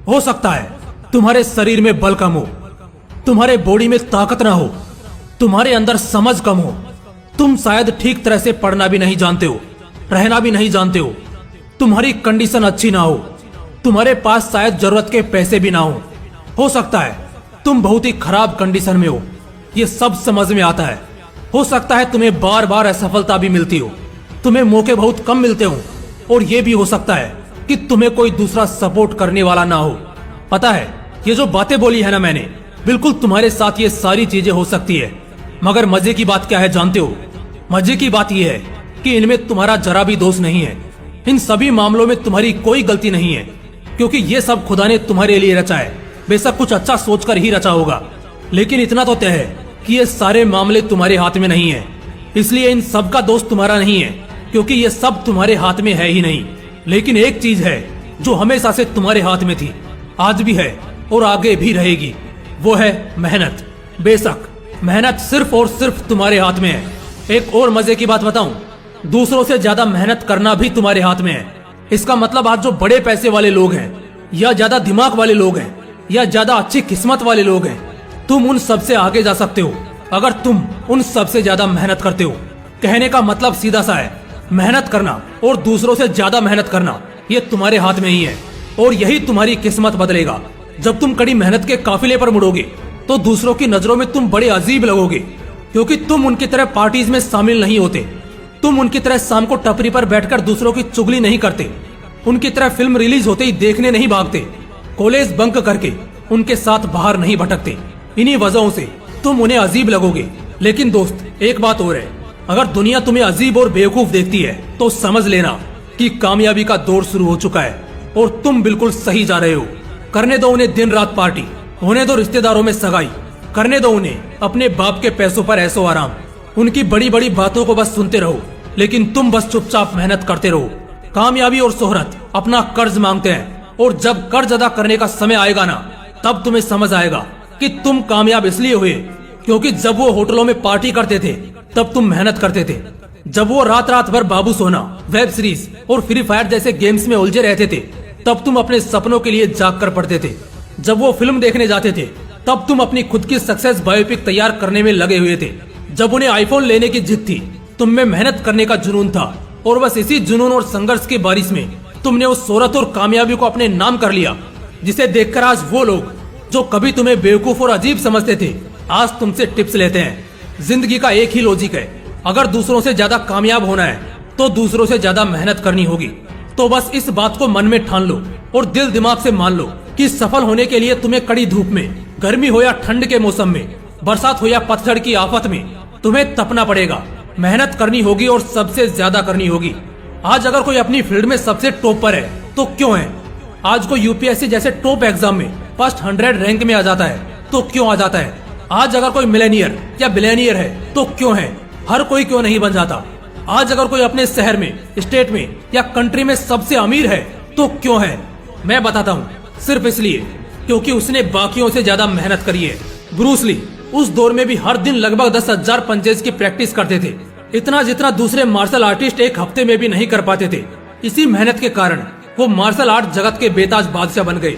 हो सकता है तुम्हारे शरीर में बल कम हो, तुम्हारे बॉडी में ताकत ना हो, तुम्हारे अंदर समझ कम हो, तुम शायद ठीक तरह से पढ़ना भी नहीं जानते हो, रहना भी नहीं जानते हो, तुम्हारी कंडीशन अच्छी ना हो, तुम्हारे पास शायद जरूरत के पैसे भी ना हो सकता है तुम बहुत ही खराब कंडीशन में हो, ये सब समझ में आता है। हो सकता है तुम्हें बार बार असफलता भी मिलती हो, तुम्हें मौके बहुत कम मिलते हो, और ये भी हो सकता है कि तुम्हें कोई दूसरा सपोर्ट करने वाला ना हो। पता है, ये जो बातें बोली है ना मैंने, बिल्कुल तुम्हारे साथ ये सारी चीजें हो सकती है। मगर मजे की बात क्या है जानते हो? मजे की बात यह है कि इनमें तुम्हारा जरा भी दोष नहीं है। इन सभी मामलों में तुम्हारी कोई गलती नहीं है, क्योंकि ये सब खुदा ने तुम्हारे लिए रचा है। बेशक कुछ अच्छा सोचकर ही रचा होगा, लेकिन इतना तो तय है कि ये सारे मामले तुम्हारे हाथ में नहीं है। इसलिए इन सब का दोष तुम्हारा नहीं है, क्योंकि ये सब तुम्हारे हाथ में है ही नहीं। लेकिन एक चीज है जो हमेशा से तुम्हारे हाथ में थी, आज भी है और आगे भी रहेगी, वो है मेहनत। बेशक मेहनत सिर्फ और सिर्फ तुम्हारे हाथ में है। एक और मजे की बात बताऊं, दूसरों से ज्यादा मेहनत करना भी तुम्हारे हाथ में है। इसका मतलब आज जो बड़े पैसे वाले लोग हैं, या ज्यादा दिमाग वाले लोग हैं, या ज्यादा अच्छी किस्मत वाले लोग हैं, तुम उन सबसे आगे जा सकते हो अगर तुम उन सबसे ज्यादा मेहनत करते हो। कहने का मतलब सीधा सा है, मेहनत करना और दूसरों से ज्यादा मेहनत करना ये तुम्हारे हाथ में ही है, और यही तुम्हारी किस्मत बदलेगा। जब तुम कड़ी मेहनत के काफिले पर मुड़ोगे तो दूसरों की नजरों में तुम बड़े अजीब लगोगे, क्योंकि तुम उनकी तरह पार्टीज में शामिल नहीं होते, तुम उनकी तरह शाम को टपरी पर बैठकर दूसरों की चुगली नहीं करते, उनकी तरह फिल्म रिलीज होते ही देखने नहीं भागते, कॉलेज बंक करके उनके साथ बाहर नहीं भटकते। इन्हीं वजहों से तुम उन्हें अजीब लगोगे। लेकिन दोस्त, एक बात और है, अगर दुनिया तुम्हें अजीब और बेवकूफ देखती है तो समझ लेना कि कामयाबी का दौर शुरू हो चुका है और तुम बिल्कुल सही जा रहे हो। करने दो उन्हें दिन रात पार्टी, होने दो रिश्तेदारों में सगाई, करने दो उन्हें अपने बाप के पैसों पर ऐसो आराम। उनकी बड़ी बड़ी बातों को बस सुनते रहो, लेकिन तुम बस चुपचाप मेहनत करते रहो। कामयाबी और शोहरत अपना कर्ज मांगते हैं, और जब कर्ज अदा करने का समय आएगा ना, तब तुम्हें समझ आएगा कि तुम कामयाब इसलिए हुए क्योंकि जब वो होटलों में पार्टी करते थे तब तुम मेहनत करते थे। जब वो रात रात भर बाबू सोना, वेब सीरीज और फ्री फायर जैसे गेम्स में उलझे रहते थे तब तुम अपने सपनों के लिए जाग कर पड़ते थे। जब वो फिल्म देखने जाते थे तब तुम अपनी खुद की सक्सेस बायोपिक तैयार करने में लगे हुए थे। जब उन्हें आईफोन लेने की जिद थी, तुम में मेहनत करने का जुनून था, और बस इसी जुनून और संघर्ष की बारिश में तुमने उस शोहरत और कामयाबी को अपने नाम कर लिया, जिसे देखकर आज वो लोग जो कभी तुम्हें बेवकूफ और अजीब समझते थे, आज तुमसे टिप्स लेते हैं। जिंदगी का एक ही लॉजिक है, अगर दूसरों से ज्यादा कामयाब होना है तो दूसरों से ज्यादा मेहनत करनी होगी। तो बस इस बात को मन में ठान लो और दिल दिमाग से मान लो कि सफल होने के लिए तुम्हें कड़ी धूप में, गर्मी हो या ठंड के मौसम में, बरसात हो या पतझड़ की आफत में, तुम्हें तपना पड़ेगा, मेहनत करनी होगी और सबसे ज्यादा करनी होगी। आज अगर कोई अपनी फील्ड में सबसे टॉप पर है तो क्यों है? आज को यूपीएससी जैसे टॉप एग्जाम में फर्स्ट 100 रैंक में आ जाता है तो क्यों आ जाता है? आज अगर कोई मिलेनियर या बिलियनियर है तो क्यों है? हर कोई क्यों नहीं बन जाता? आज अगर कोई अपने शहर में, स्टेट में या कंट्री में सबसे अमीर है तो क्यों है? मैं बताता हूँ, सिर्फ इसलिए क्योंकि उसने बाकियों से ज्यादा मेहनत करी है। ब्रूस ली उस दौर में भी हर दिन लगभग 10,000 पंचेज की प्रैक्टिस करते थे, इतना जितना दूसरे मार्शल आर्टिस्ट एक हफ्ते में भी नहीं कर पाते थे। इसी मेहनत के कारण वो मार्शल आर्ट जगत के बेताज बादशाह बन गए।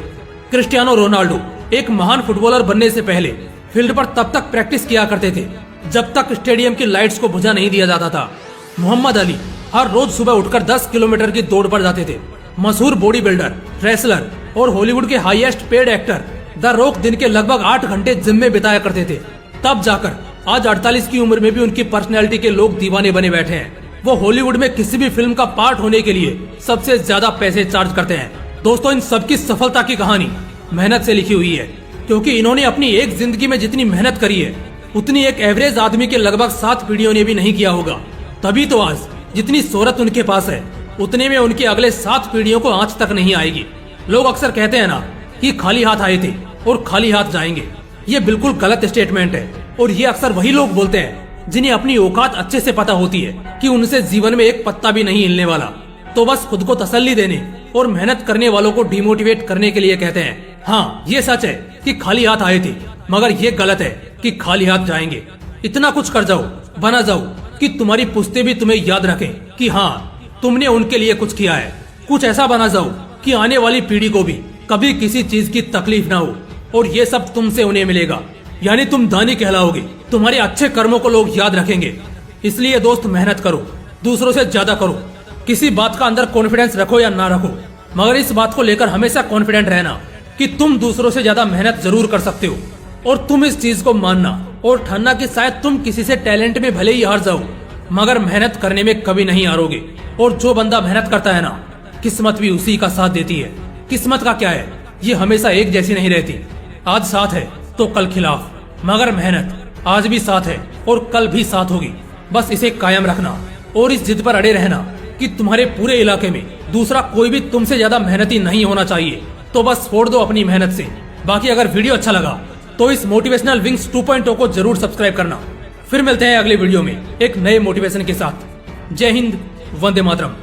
क्रिस्टियानो रोनाल्डो एक महान फुटबॉलर बनने से पहले फील्ड पर तब तक प्रैक्टिस किया करते थे जब तक स्टेडियम की लाइट्स को बुझा नहीं दिया जाता था। मोहम्मद अली हर रोज सुबह उठकर 10 किलोमीटर की दौड़ पर जाते थे। मशहूर बॉडी बिल्डर, रेसलर और हॉलीवुड के highest paid actor the rock दिन के लगभग 8 घंटे जिम में बिताया करते थे। तब जाकर आज 48 की उम्र में भी उनकी पर्सनैलिटी के लोग दीवाने बने बैठे हैं। वो हॉलीवुड में किसी भी फिल्म का पार्ट होने के लिए सबसे ज्यादा पैसे चार्ज करते हैं। दोस्तों, इन सबकी सफलता की कहानी मेहनत से लिखी हुई है, क्योंकि इन्होंने अपनी एक जिंदगी में जितनी मेहनत करी है उतनी एक एवरेज आदमी के लगभग 7 पीढ़ियों ने भी नहीं किया होगा। तभी तो आज जितनी शोहरत उनके पास है उतने में उनके अगले 7 पीढ़ियों को आंच तक नहीं आएगी। लोग अक्सर कहते हैं ना कि खाली हाथ आए थे और खाली हाथ जाएंगे। ये बिल्कुल गलत स्टेटमेंट है, और ये अक्सर वही लोग बोलते हैं जिन्हें अपनी औकात अच्छे से पता होती है कि उनसे जीवन में एक पत्ता भी नहीं हिलने वाला। तो बस खुद को तसल्ली देने और मेहनत करने वालों को डिमोटिवेट करने के लिए कहते हैं। हाँ, ये सच है कि खाली हाथ आए थे, मगर ये गलत है कि खाली हाथ जाएंगे। इतना कुछ कर जाओ, बना जाओ कि तुम्हारी पुश्ते भी तुम्हें याद रखें कि हाँ, तुमने उनके लिए कुछ किया है। कुछ ऐसा बना जाओ कि आने वाली पीढ़ी को भी कभी किसी चीज की तकलीफ ना हो, और ये सब तुमसे उन्हें मिलेगा, यानी तुम दानी कहलाओगे। तुम्हारे अच्छे कर्मों को लोग याद रखेंगे। इसलिए दोस्त मेहनत करो, दूसरों से ज्यादा करो। किसी बात का अंदर कॉन्फिडेंस रखो या ना रखो, मगर इस बात को लेकर हमेशा कॉन्फिडेंट रहना कि तुम दूसरों से ज्यादा मेहनत जरूर कर सकते हो। और तुम इस चीज को मानना और ठानना कि शायद तुम किसी से टैलेंट में भले ही हार जाओ, मगर मेहनत करने में कभी नहीं हारोगे। और जो बंदा मेहनत करता है ना, किस्मत भी उसी का साथ देती है। किस्मत का क्या है, ये हमेशा एक जैसी नहीं रहती। आज साथ है तो कल खिलाफ, मगर मेहनत आज भी साथ है और कल भी साथ होगी। बस इसे कायम रखना और इस जिद पर अड़े रहना कि तुम्हारे पूरे इलाके में दूसरा कोई भी तुमसे ज्यादा मेहनती नहीं होना चाहिए। तो बस छोड़ दो अपनी मेहनत से। बाकी अगर वीडियो अच्छा लगा तो इस मोटिवेशनल विंग्स 2.0 को जरूर सब्सक्राइब करना। फिर मिलते हैं अगले वीडियो में एक नए मोटिवेशन के साथ। जय हिंद, वंदे मातरम।